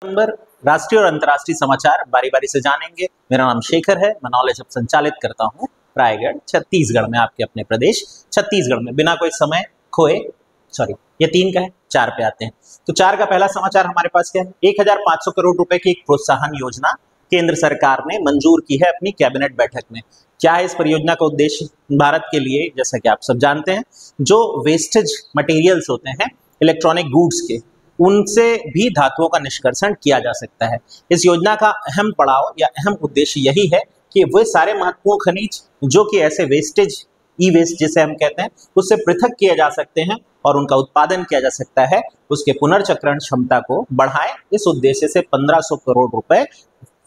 Number राष्ट्रीय और अंतर्राष्ट्रीय समाचार बारी बारी से जानेंगे। मेरा नाम शेखर है, मैं नॉलेज हब संचालित करता हूँ रायगढ़ छत्तीसगढ़ में, आपके अपने प्रदेश छत्तीसगढ़ में। बिना कोई समय खोए, सॉरी ये 3 का है, 4 पे आते हैं। तो 4 का पहला समाचार हमारे पास क्या है? 1500 करोड़ रुपए की एक प्रोत्साहन योजना केंद्र सरकार ने मंजूर की है अपनी कैबिनेट बैठक में। क्या है इस परियोजना का उद्देश्य? भारत के लिए, जैसा कि आप सब जानते हैं, जो वेस्टेज मटेरियल्स होते हैं इलेक्ट्रॉनिक गुड्स के, उनसे भी धातुओं का निष्कर्षण किया जा सकता है। इस योजना का अहम पड़ाव या अहम उद्देश्य यही है कि वे सारे महत्वपूर्ण खनिज जो कि ऐसे वेस्टेज, ई वेस्ट जिसे हम कहते हैं, उससे पृथक किए जा सकते हैं और उनका उत्पादन किया जा सकता है, उसके पुनर्चक्रण क्षमता को बढ़ाएं। इस उद्देश्य से 1500 करोड़ रुपए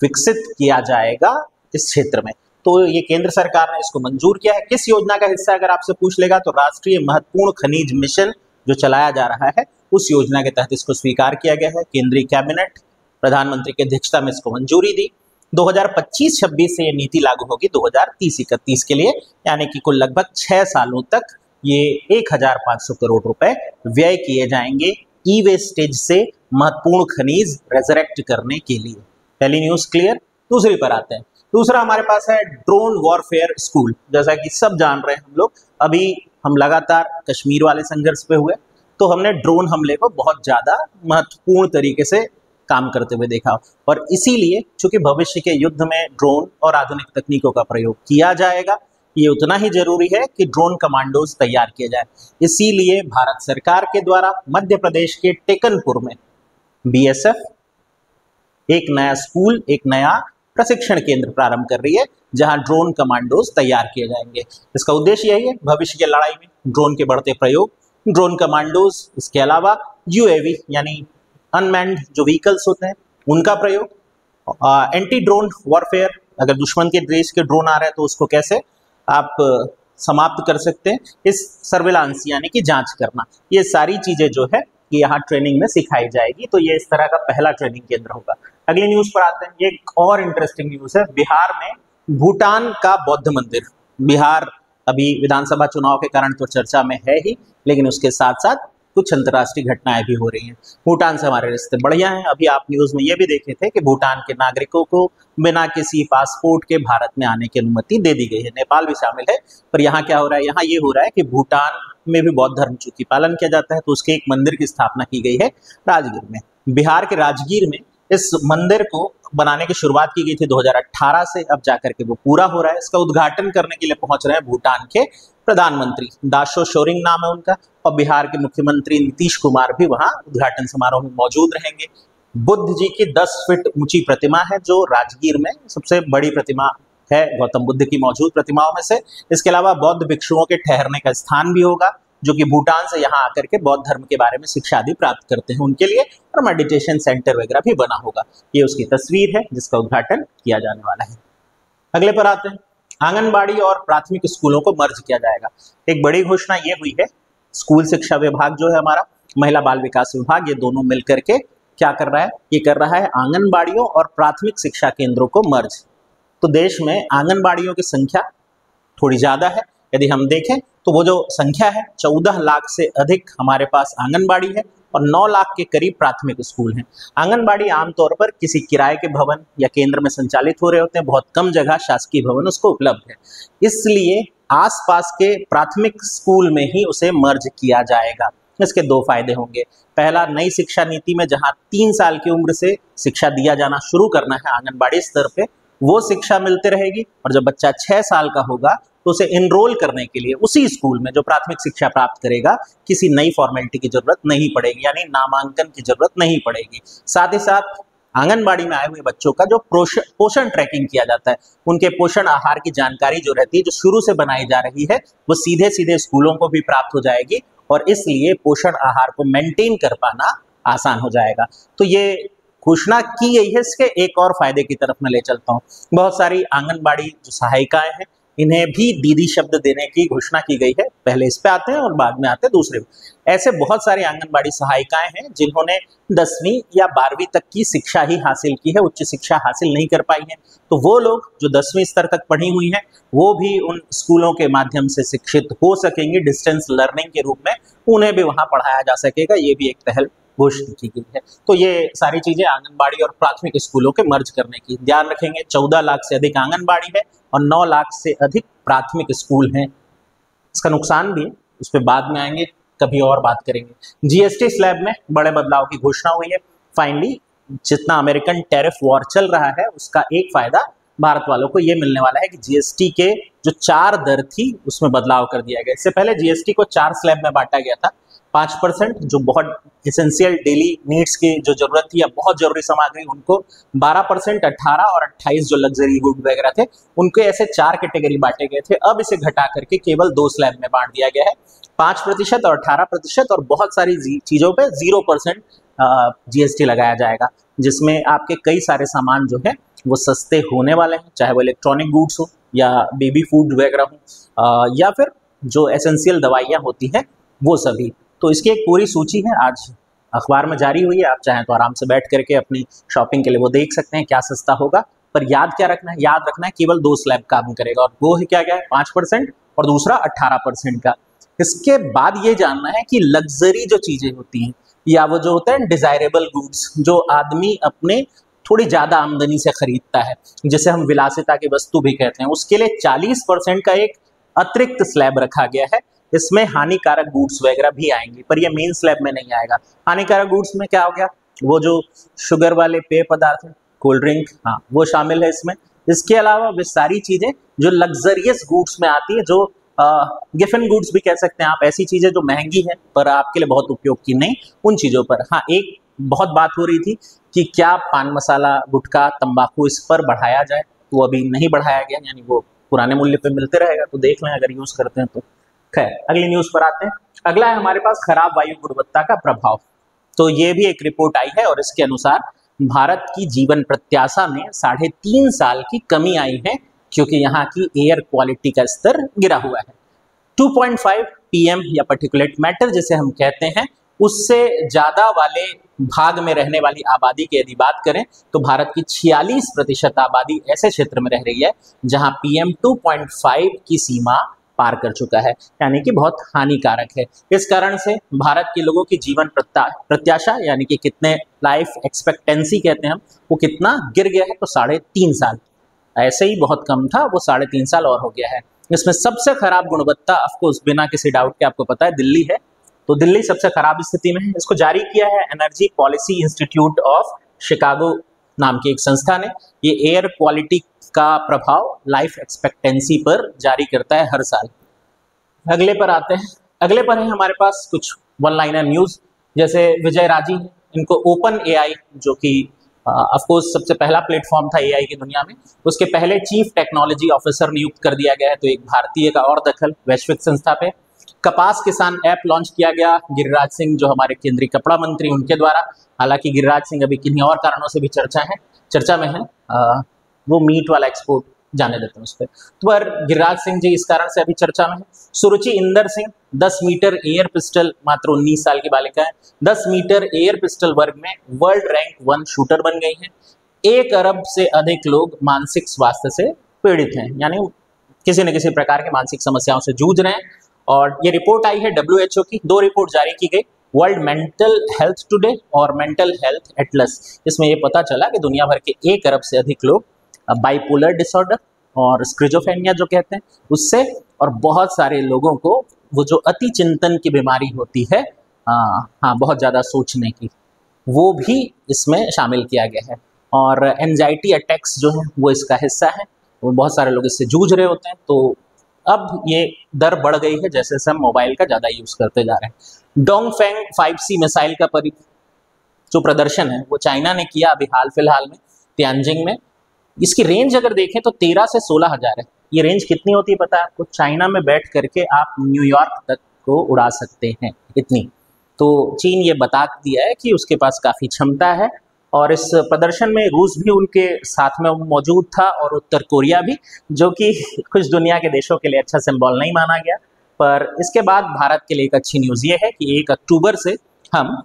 विकसित किया जाएगा इस क्षेत्र में। तो ये केंद्र सरकार ने इसको मंजूर किया है। किस योजना का हिस्सा अगर आपसे पूछ लेगा तो राष्ट्रीय महत्वपूर्ण खनिज मिशन जो चलाया जा रहा है, उस योजना के तहत इसको स्वीकार किया गया है। केंद्रीय कैबिनेट प्रधानमंत्री की अध्यक्षता में इसको मंजूरी दी। 2025-26 से ये नीति लागू होगी 2030-31 के लिए, यानी कि कुल लगभग 6 सालों तक ये 1500 करोड़ रुपए व्यय किए जाएंगे ई वेस्टेज से महत्वपूर्ण खनिज रेजरेक्ट करने के लिए। पहली न्यूज क्लियर। दूसरी पर आते हैं। दूसरा हमारे पास है ड्रोन वॉरफेयर स्कूल। जैसा कि सब जान रहे हैं हम लोग, अभी हम लगातार कश्मीर वाले संघर्ष पे हुए तो हमने ड्रोन हमले को बहुत ज्यादा महत्वपूर्ण तरीके से काम करते हुए देखा, और इसीलिए चूंकि भविष्य के युद्ध में ड्रोन और आधुनिक तकनीकों का प्रयोग किया जाएगा, ये उतना ही जरूरी है कि ड्रोन कमांडोज तैयार किए जाए। इसीलिए भारत सरकार के द्वारा मध्य प्रदेश के टेकनपुर में बीएसएफ एक नया स्कूल, एक नया प्रशिक्षण केंद्र प्रारंभ कर रही है जहां ड्रोन कमांडोज तैयार किए जाएंगे। इसका उद्देश्य यही है, भविष्य की लड़ाई में ड्रोन के बढ़ते प्रयोग, ड्रोन कमांडोज, इसके अलावा यूएवी यानी अनमैन्ड जो व्हीकल्स होते हैं उनका प्रयोग, एंटी ड्रोन वॉरफेयर, अगर दुश्मन के देश के ड्रोन आ रहे हैं तो उसको कैसे आप समाप्त कर सकते हैं, इस सर्विलांस यानी कि जांच करना, ये सारी चीजें जो है कि यहाँ ट्रेनिंग में सिखाई जाएगी। तो ये इस तरह का पहला ट्रेनिंग केंद्र होगा। अगली न्यूज पर आते हैं। ये एक और इंटरेस्टिंग न्यूज है। बिहार में भूटान का बौद्ध मंदिर। बिहार अभी विधानसभा चुनाव के कारण तो चर्चा में है ही, लेकिन उसके साथ साथ कुछ अंतर्राष्ट्रीय घटनाएं भी हो रही हैं। भूटान से हमारे रिश्ते बढ़िया हैं। अभी आप न्यूज में ये भी देखे थे कि भूटान के नागरिकों को बिना किसी पासपोर्ट के भारत में आने की अनुमति दे दी गई है। नेपाल भी शामिल है। पर यहाँ क्या हो रहा है? यहाँ ये हो रहा है कि भूटान में भी बौद्ध धर्म चूंकि पालन किया जाता है, तो उसके एक मंदिर की स्थापना की गई है राजगीर में। बिहार के राजगीर में इस मंदिर को बनाने की शुरुआत की गई थी 2018 से, अब जाकर के वो पूरा हो रहा है। इसका उद्घाटन करने के लिए पहुंच रहे हैं भूटान के प्रधानमंत्री, दाशो शोरिंग नाम है उनका, और बिहार के मुख्यमंत्री नीतीश कुमार भी वहां उद्घाटन समारोह में मौजूद रहेंगे। बुद्ध जी की 10 फीट ऊंची प्रतिमा है जो राजगीर में सबसे बड़ी प्रतिमा है, गौतम बुद्ध की मौजूद प्रतिमाओं में से। इसके अलावा बौद्ध भिक्षुओं के ठहरने का स्थान भी होगा जो कि भूटान से यहाँ आकर के बौद्ध धर्म के बारे में शिक्षा आदि प्राप्त करते हैं उनके लिए, और मेडिटेशन सेंटर वगैरह भी बना होगा। ये उसकी तस्वीर है जिसका उद्घाटन किया जाने वाला है। अगले पर आते हैं। आंगनबाड़ी और प्राथमिक स्कूलों को मर्ज किया जाएगा। एक बड़ी घोषणा ये हुई है। स्कूल शिक्षा विभाग जो है हमारा, महिला बाल विकास विभाग, ये दोनों मिलकर के क्या कर रहा है? ये कर रहा है आंगनबाड़ियों और प्राथमिक शिक्षा केंद्रों को मर्ज। तो देश में आंगनबाड़ियों की संख्या थोड़ी ज्यादा है। यदि हम देखें तो वो जो संख्या है 14 लाख से अधिक हमारे पास आंगनबाड़ी है और 9 लाख के करीब प्राथमिक स्कूल हैं। आंगनबाड़ी आमतौर पर किसी किराए के भवन या केंद्र में संचालित हो रहे होते हैं, बहुत कम जगह शासकीय भवन उसको उपलब्ध है, इसलिए आसपास के प्राथमिक स्कूल में ही उसे मर्ज किया जाएगा। इसके 2 फायदे होंगे। पहला, नई शिक्षा नीति में जहां 3 साल की उम्र से शिक्षा दिया जाना शुरू करना है आंगनबाड़ी स्तर पे, वो शिक्षा मिलते रहेगी, और जब बच्चा 6 साल का होगा तो उसे एनरोल करने के लिए उसी स्कूल में जो प्राथमिक शिक्षा प्राप्त करेगा किसी नई फॉर्मेलिटी की जरूरत नहीं पड़ेगी, यानी नामांकन की जरूरत नहीं पड़ेगी। साथ ही साथ आंगनबाड़ी में आए हुए बच्चों का जो पोषण ट्रैकिंग किया जाता है, उनके पोषण आहार की जानकारी जो रहती है, जो शुरू से बनाई जा रही है, वो सीधे सीधे स्कूलों को भी प्राप्त हो जाएगी, और इसलिए पोषण आहार को मेंटेन कर पाना आसान हो जाएगा। तो ये घोषणा की गई है। इसके एक और फायदे की तरफ मैं ले चलता हूँ। बहुत सारी आंगनबाड़ी जो सहायिकाएं हैं, इन्हें भी दीदी शब्द देने की घोषणा की गई है। पहले इस पे आते हैं और बाद में आते हैं दूसरे। ऐसे बहुत सारी आंगनबाड़ी सहायिकाएं हैं जिन्होंने 10वीं या 12वीं तक की शिक्षा ही हासिल की है, उच्च शिक्षा हासिल नहीं कर पाई है। तो वो लोग जो 10वीं स्तर तक पढ़ी हुई हैं, वो भी उन स्कूलों के माध्यम से शिक्षित हो सकेंगी, डिस्टेंस लर्निंग के रूप में उन्हें भी वहां पढ़ाया जा सकेगा। ये भी एक पहल घोषित की गई है। तो ये सारी चीजें आंगनबाड़ी और प्राथमिक स्कूलों के मर्ज करने की, ध्यान रखेंगे 14 लाख से अधिक आंगनबाड़ी है और 9 लाख से अधिक प्राथमिक स्कूल हैं। इसका नुकसान भी है, उस पर बाद में आएंगे, कभी और बात करेंगे। जीएसटी स्लैब में बड़े बदलाव की घोषणा हुई है। फाइनली जितना अमेरिकन टैरिफ वॉर चल रहा है उसका एक फायदा भारत वालों को ये मिलने वाला है कि जीएसटी के जो 4 दर थी उसमें बदलाव कर दिया गया। इससे पहले जीएसटी को 4 स्लैब में बांटा गया था। 5% जो बहुत एसेंशियल डेली नीड्स की जो जरूरत थी या बहुत जरूरी सामग्री उनको, 12%, 18 और 28 जो लग्जरी गुड वगैरह थे उनके ऐसे 4 कैटेगरी बांटे गए थे। अब इसे घटा करके केवल 2 स्लैब में बांट दिया गया है, 5% और 18%, और बहुत सारी चीजों पे 0% जीएसटी लगाया जाएगा, जिसमें आपके कई सारे सामान जो है वो सस्ते होने वाले हैं, चाहे वो इलेक्ट्रॉनिक गुड्स हो या बेबी फूड वगैरह हो या फिर जो एसेंशियल दवाइयाँ होती हैं वो सभी। तो इसकी एक पूरी सूची है, आज अखबार में जारी हुई है, आप चाहें तो आराम से बैठ करके अपनी शॉपिंग के लिए वो देख सकते हैं क्या सस्ता होगा। पर याद क्या रखना है, याद रखना है केवल 2 स्लैब काम करेगा, और वो है क्या क्या है, 5% और दूसरा 18% का। इसके बाद ये जानना है कि लग्जरी जो चीजें होती हैं या वो जो होता है डिजायरेबल गुड्स, जो आदमी अपने थोड़ी ज्यादा आमदनी से खरीदता है, जिसे हम विलासिता की वस्तु भी कहते हैं, उसके लिए 40% का एक अतिरिक्त स्लैब रखा गया है। इसमें हानिकारक गुड्स वगैरह भी आएंगे, पर ये मेन स्लैब में नहीं आएगा। हानिकारक गुड्स में क्या हो गया, वो जो शुगर वाले पेय पदार्थ हैं, कोल्ड ड्रिंक, हाँ वो शामिल है इसमें। इसके अलावा वे सारी चीजें जो लग्जरियस गुड्स में आती है, जो गिफन गुड्स भी कह सकते हैं आप, ऐसी चीजें जो महंगी हैं पर आपके लिए बहुत उपयोग की नहीं, उन चीजों पर। हाँ, एक बहुत बात हो रही थी कि क्या पान मसाला, गुटखा, तंबाकू इस पर बढ़ाया जाए, तो अभी नहीं बढ़ाया गया, यानी वो पुराने मूल्य पे मिलते रहेगा, तो देख लें अगर यूज करते हैं तो। खैर, अगली न्यूज पर आते हैं। अगला है हमारे पास खराब वायु गुणवत्ता का प्रभाव। तो ये भी एक रिपोर्ट आई है और इसके अनुसार भारत की जीवन प्रत्याशा में 3.5 साल की कमी आई है, क्योंकि यहाँ की एयर क्वालिटी का स्तर गिरा हुआ है। 2.5 पीएम या पर्टिकुलेट मैटर जिसे हम कहते हैं, उससे ज्यादा वाले भाग में रहने वाली आबादी की यदि बात करें तो भारत की 46% आबादी ऐसे क्षेत्र में रह रही है जहां पीएम 2.5 की सीमा पार कर चुका है, यानी कि बहुत हानिकारक है। इस कारण से भारत के लोगों की जीवन प्रत्याशा यानी कि कितने लाइफ एक्सपेक्टेंसी कहते हैं हम, वो कितना गिर गया है, तो 3.5 साल। ऐसे ही बहुत कम था, वो 3.5 साल और हो गया है। इसमें सबसे खराब गुणवत्ता ऑफकोर्स बिना किसी डाउट के आपको पता है दिल्ली है। तो दिल्ली सबसे खराब स्थिति में है। इसको जारी किया है energy policy institute of Chicago नाम की एक संस्था ने। ये एयर क्वालिटी का प्रभाव लाइफ एक्सपेक्टेंसी पर जारी करता है हर साल। अगले पर आते हैं। अगले पर है हमारे पास कुछ वन लाइनर न्यूज, जैसे विजय राजी, इनको ओपन एआई, जो कि ऑफकोर्स सबसे पहला प्लेटफॉर्म था एआई की दुनिया में, उसके पहले चीफ टेक्नोलॉजी ऑफिसर नियुक्त कर दिया गया है। तो एक भारतीय का और दखल वैश्विक संस्था पे। कपास किसान ऐप लॉन्च किया गया गिरिराज सिंह, जो हमारे केंद्रीय कपड़ा मंत्री, उनके द्वारा। हालांकि गिरिराज सिंह अभी किन्हीं और कारणों से भी चर्चा में है, वो मीट वाला एक्सपोर्ट जाने देते हैं उस पर गिरिराज सिंह जी इस कारण से अभी चर्चा में है। Suruchi Inder Singh 10 metre air pistol, मात्र 19 साल की बालिका है, 10 मीटर एयर पिस्टल वर्ग में वर्ल्ड रैंक 1 शूटर बन गई है। 1 अरब से अधिक लोग मानसिक स्वास्थ्य से पीड़ित हैं, यानी किसी न किसी प्रकार के मानसिक समस्याओं से जूझ रहे हैं। और ये रिपोर्ट आई है WHO की, 2 रिपोर्ट जारी की गई, वर्ल्ड मेंटल हेल्थ टुडे और मेंटल हेल्थ एटलस। इसमें ये पता चला कि दुनिया भर के 1 अरब से अधिक लोग बाइपोलर डिसऑर्डर और स्क्रिजोफ्रेनिया जो कहते हैं उससे, और बहुत सारे लोगों को वो जो अति चिंतन की बीमारी होती है, हाँ बहुत ज़्यादा सोचने की, वो भी इसमें शामिल किया गया है। और एंजाइटी अटैक्स जो हैं वो इसका हिस्सा है, वो बहुत सारे लोग इससे जूझ रहे होते हैं। तो अब ये दर बढ़ गई है जैसे जैसे हम मोबाइल का ज़्यादा यूज़ करते जा रहे हैं। डोंगफेंग 5C मिसाइल का जो प्रदर्शन है वो चाइना ने किया अभी हाल फिलहाल में तियानजिंग में। इसकी रेंज अगर देखें तो 13 से 16 हज़ार है। ये रेंज कितनी होती है पता है आपको? चाइना में बैठ करके आप न्यूयॉर्क तक को उड़ा सकते हैं, इतनी। तो चीन ये बता दिया है कि उसके पास काफ़ी क्षमता है। और इस प्रदर्शन में रूस भी उनके साथ में मौजूद था और उत्तर कोरिया भी, जो कि कुछ दुनिया के देशों के लिए अच्छा सिंबल नहीं माना गया। पर इसके बाद भारत के लिए एक अच्छी न्यूज़ ये है कि 1 अक्टूबर से हम,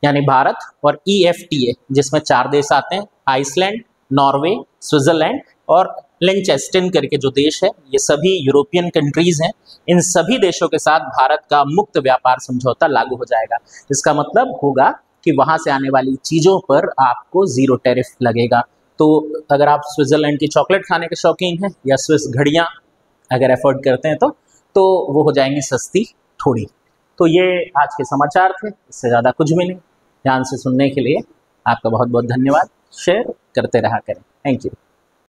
यानी भारत और EFTA, जिसमें 4 देश आते हैं, आइसलैंड, नॉर्वे, स्विट्जरलैंड और लिंचेस्टन करके जो देश है, ये सभी यूरोपियन कंट्रीज हैं। इन सभी देशों के साथ भारत का मुक्त व्यापार समझौता लागू हो जाएगा। इसका मतलब होगा कि वहां से आने वाली चीजों पर आपको जीरो टैरिफ लगेगा। तो अगर आप स्विट्जरलैंड की चॉकलेट खाने के शौकीन हैं या स्विस घड़ियां अगर अफोर्ड करते हैं तो वो हो जाएंगी सस्ती थोड़ी। तो ये आज के समाचार थे, इससे ज़्यादा कुछ भी नहीं। ध्यान से सुनने के लिए आपका बहुत बहुत धन्यवाद। शेयर करते रहा करें। Thank you.